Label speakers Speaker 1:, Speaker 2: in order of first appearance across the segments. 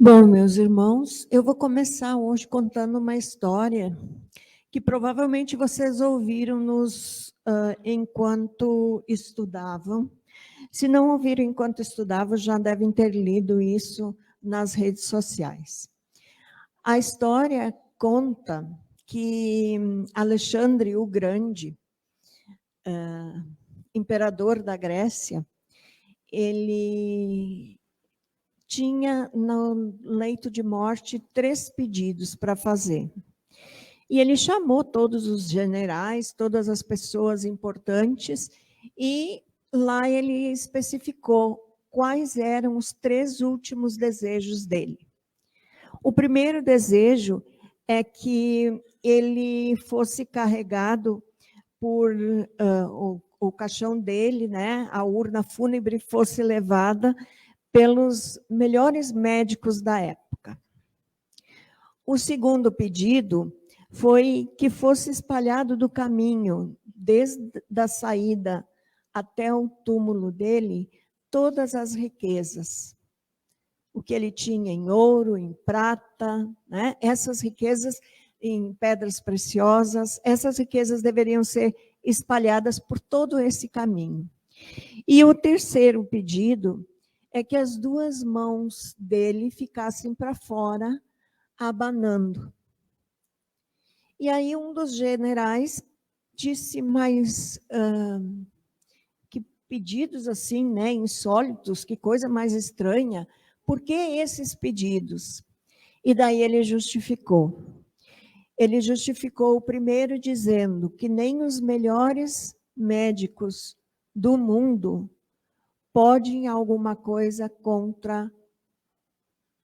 Speaker 1: Bom, meus irmãos, eu vou começar hoje contando uma história que provavelmente vocês ouviram enquanto estudavam. Se não ouviram enquanto estudavam, já devem ter lido isso nas redes sociais. A história conta que Alexandre o Grande, imperador da Grécia, ele tinha no leito de morte 3 pedidos para fazer. E ele chamou todos os generais, todas as pessoas importantes, e lá ele especificou quais eram os 3 últimos desejos dele. O primeiro desejo é que ele fosse carregado por o caixão dele, né, a urna fúnebre fosse levada pelos melhores médicos da época. O segundo pedido foi que fosse espalhado do caminho, desde a saída até o túmulo dele, todas as riquezas. O que ele tinha em ouro, em prata, né? Essas riquezas em pedras preciosas, essas riquezas deveriam ser espalhadas por todo esse caminho. E o terceiro pedido é que as 2 mãos dele ficassem para fora, abanando. E aí um dos generais disse, mas que pedidos assim, né, insólitos, que coisa mais estranha, por que esses pedidos? E daí ele justificou. Ele justificou o primeiro dizendo que nem os melhores médicos do mundo podem alguma coisa contra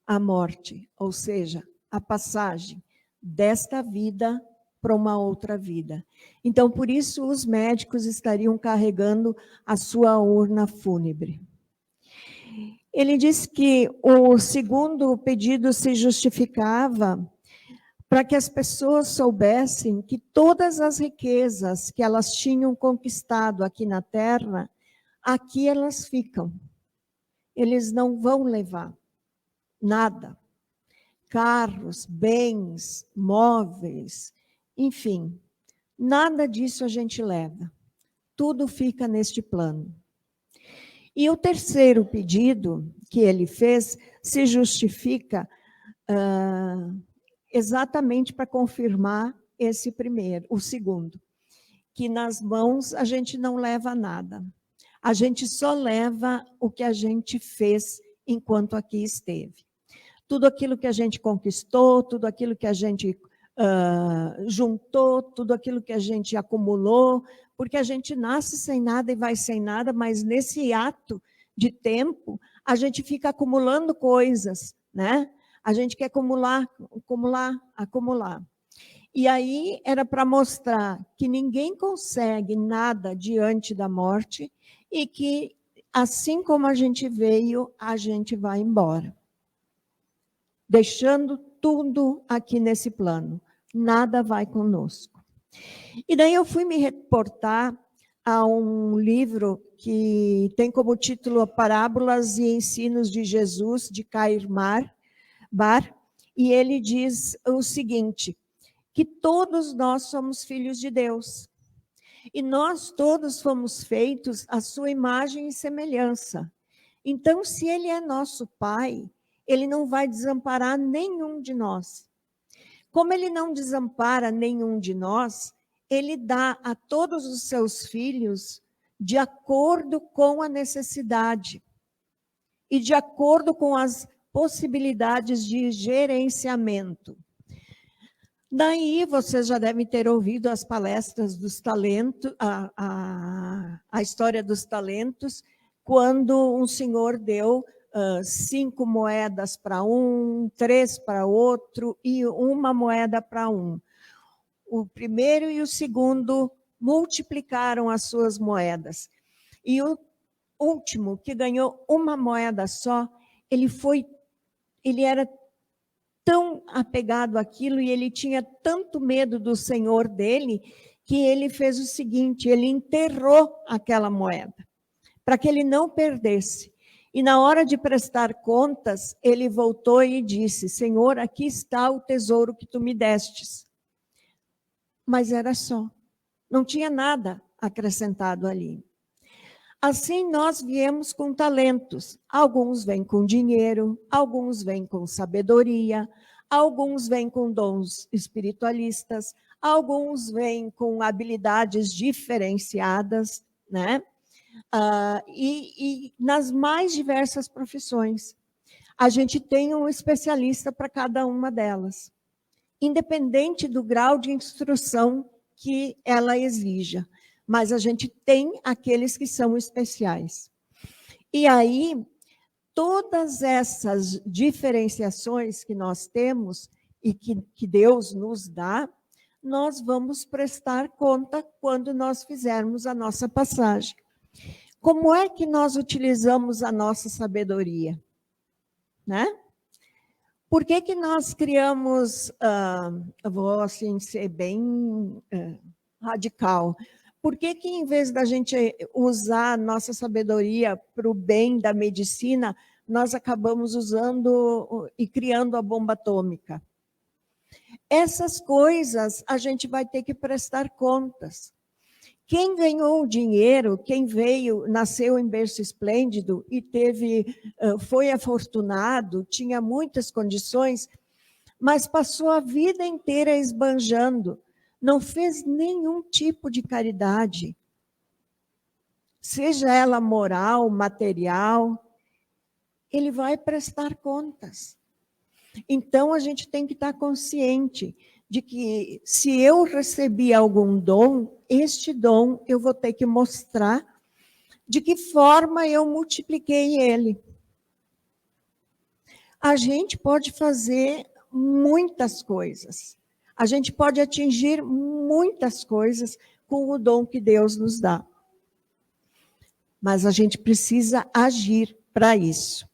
Speaker 1: a morte, ou seja, a passagem desta vida para uma outra vida. Então, por isso, os médicos estariam carregando a sua urna fúnebre. Ele disse que o segundo pedido se justificava para que as pessoas soubessem que todas as riquezas que elas tinham conquistado aqui na Terra, aqui elas ficam. Eles não vão levar nada. Carros, bens, móveis, enfim, nada disso a gente leva. Tudo fica neste plano. E o terceiro pedido que ele fez se justifica exatamente para confirmar esse primeiro, o segundo, que nas mãos a gente não leva nada. A gente só leva o que a gente fez enquanto aqui esteve. Tudo aquilo que a gente conquistou, tudo aquilo que a gente juntou, tudo aquilo que a gente acumulou, porque a gente nasce sem nada e vai sem nada, mas nesse ato de tempo, a gente fica acumulando coisas, né? A gente quer acumular, acumular, acumular. E aí era para mostrar que ninguém consegue nada diante da morte e que, assim como a gente veio, a gente vai embora. Deixando tudo aqui nesse plano. Nada vai conosco. E daí eu fui me reportar a um livro que tem como título Parábolas e Ensinos de Jesus, de Kair Bar, e ele diz o seguinte, que todos nós somos filhos de Deus. E nós todos fomos feitos à sua imagem e semelhança. Então, se ele é nosso Pai, ele não vai desamparar nenhum de nós. Como ele não desampara nenhum de nós, ele dá a todos os seus filhos de acordo com a necessidade e de acordo com as possibilidades de gerenciamento. Daí, vocês já devem ter ouvido as palestras dos talentos, a história dos talentos, quando um senhor deu 5 moedas para um, 3 para outro e 1 moeda para um. O primeiro e o segundo multiplicaram as suas moedas. E o último, que ganhou 1 moeda só, ele era tão apegado àquilo e ele tinha tanto medo do senhor dele, que ele fez o seguinte, ele enterrou aquela moeda, para que ele não perdesse. E na hora de prestar contas, ele voltou e disse: Senhor, aqui está o tesouro que tu me destes. Mas era só, não tinha nada acrescentado ali. Assim, nós viemos com talentos. Alguns vêm com dinheiro, alguns vêm com sabedoria, alguns vêm com dons espiritualistas, alguns vêm com habilidades diferenciadas, né? E nas mais diversas profissões. A gente tem um especialista para cada uma delas, independente do grau de instrução que ela exija. Mas a gente tem aqueles que são especiais. E aí, todas essas diferenciações que nós temos e que Deus nos dá, nós vamos prestar conta quando nós fizermos a nossa passagem. Como é que nós utilizamos a nossa sabedoria? Né? Por que nós criamos, eu vou assim ser bem radical, por que em vez da gente usar a nossa sabedoria para o bem da medicina, nós acabamos usando e criando a bomba atômica? Essas coisas a gente vai ter que prestar contas. Quem ganhou o dinheiro, quem veio, nasceu em berço esplêndido e foi afortunado, tinha muitas condições, mas passou a vida inteira esbanjando, não fez nenhum tipo de caridade, seja ela moral, material, ele vai prestar contas. Então, a gente tem que estar consciente de que, se eu recebi algum dom, este dom eu vou ter que mostrar de que forma eu multipliquei ele. A gente pode fazer muitas coisas. A gente pode atingir muitas coisas com o dom que Deus nos dá. Mas a gente precisa agir para isso.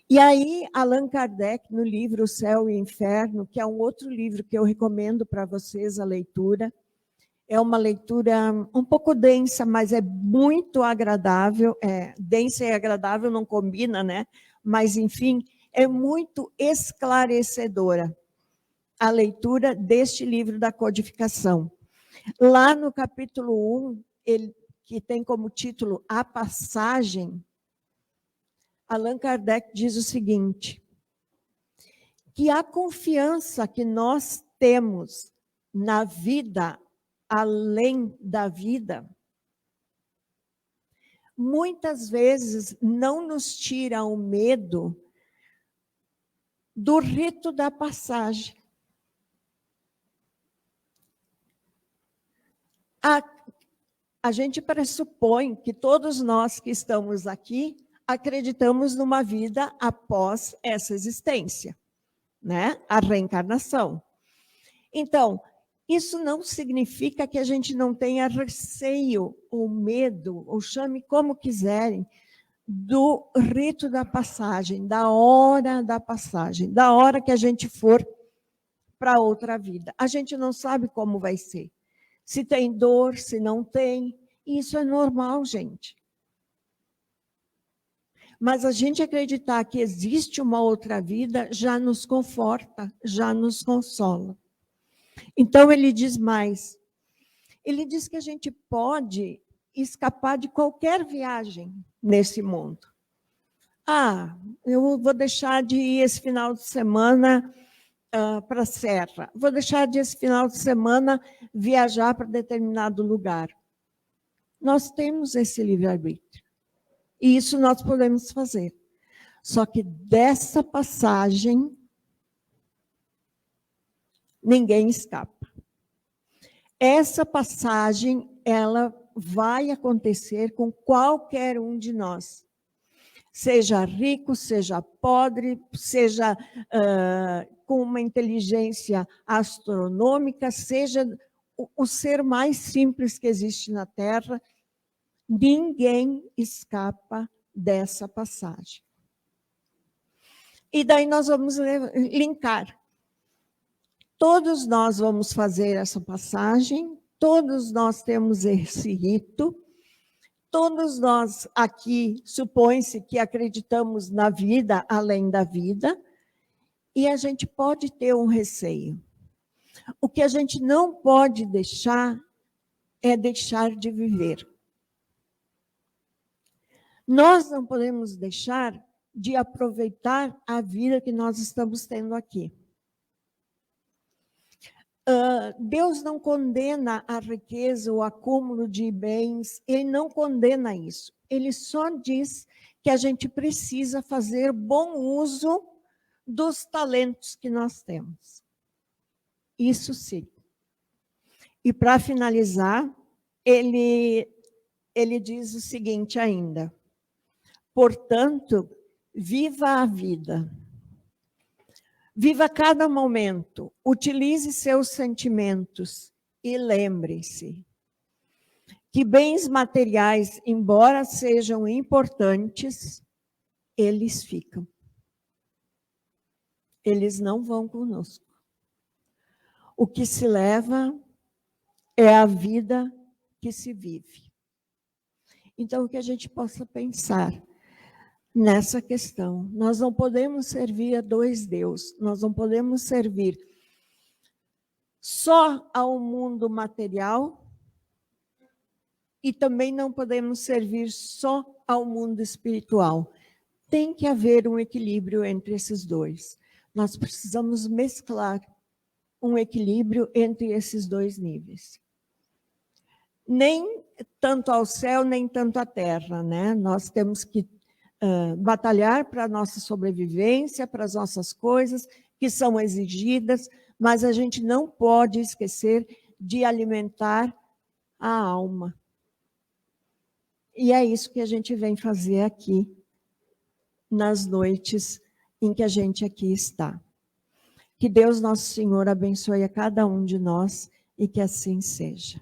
Speaker 1: E aí, Allan Kardec, no livro O Céu e o Inferno, que é um outro livro que eu recomendo para vocês a leitura, é uma leitura um pouco densa, mas é muito agradável. Densa e agradável não combina, né? Mas, enfim, é muito esclarecedora a leitura deste livro da codificação. Lá no capítulo 1, que tem como título A Passagem, Allan Kardec diz o seguinte, que a confiança que nós temos na vida além da vida, muitas vezes não nos tira o medo do rito da passagem. A gente pressupõe que todos nós que estamos aqui acreditamos numa vida após essa existência, né? A reencarnação. Então, isso não significa que a gente não tenha receio ou medo, ou chame como quiserem, do rito da passagem, da hora da passagem, da hora que a gente for para outra vida. A gente não sabe como vai ser. Se tem dor, se não tem. Isso é normal, gente. Mas a gente acreditar que existe uma outra vida já nos conforta, já nos consola. Então, ele diz mais. Ele diz que a gente pode escapar de qualquer viagem nesse mundo. Eu vou deixar de ir esse final de semana para a Serra. Vou deixar de esse final de semana viajar para determinado lugar. Nós temos esse livre-arbítrio. E isso nós podemos fazer. Só que dessa passagem, ninguém escapa. Essa passagem, ela vai acontecer com qualquer um de nós. Seja rico, seja pobre, seja com uma inteligência astronômica, seja o ser mais simples que existe na Terra, ninguém escapa dessa passagem. E daí nós vamos linkar. Todos nós vamos fazer essa passagem, todos nós temos esse rito, Todos nós aqui supõe-se que acreditamos na vida além da vida, e a gente pode ter um receio. O que a gente não pode deixar é deixar de viver. Nós não podemos deixar de aproveitar a vida que nós estamos tendo aqui. Deus não condena a riqueza, o acúmulo de bens, ele não condena isso. Ele só diz que a gente precisa fazer bom uso dos talentos que nós temos. Isso sim. E para finalizar, ele diz o seguinte ainda: portanto, viva a vida. Viva cada momento, utilize seus sentimentos e lembre-se que bens materiais, embora sejam importantes, eles ficam. Eles não vão conosco. O que se leva é a vida que se vive. Então, que a gente possa pensar nessa questão. Nós não podemos servir a dois deuses, nós não podemos servir só ao mundo material e também não podemos servir só ao mundo espiritual. Tem que haver um equilíbrio entre esses dois. Nós precisamos mesclar um equilíbrio entre esses dois níveis. Nem tanto ao céu, nem tanto à terra, né? Nós temos que batalhar para a nossa sobrevivência, para as nossas coisas que são exigidas, mas a gente não pode esquecer de alimentar a alma. E é isso que a gente vem fazer aqui, nas noites em que a gente aqui está. Que Deus Nosso Senhor abençoe a cada um de nós e que assim seja.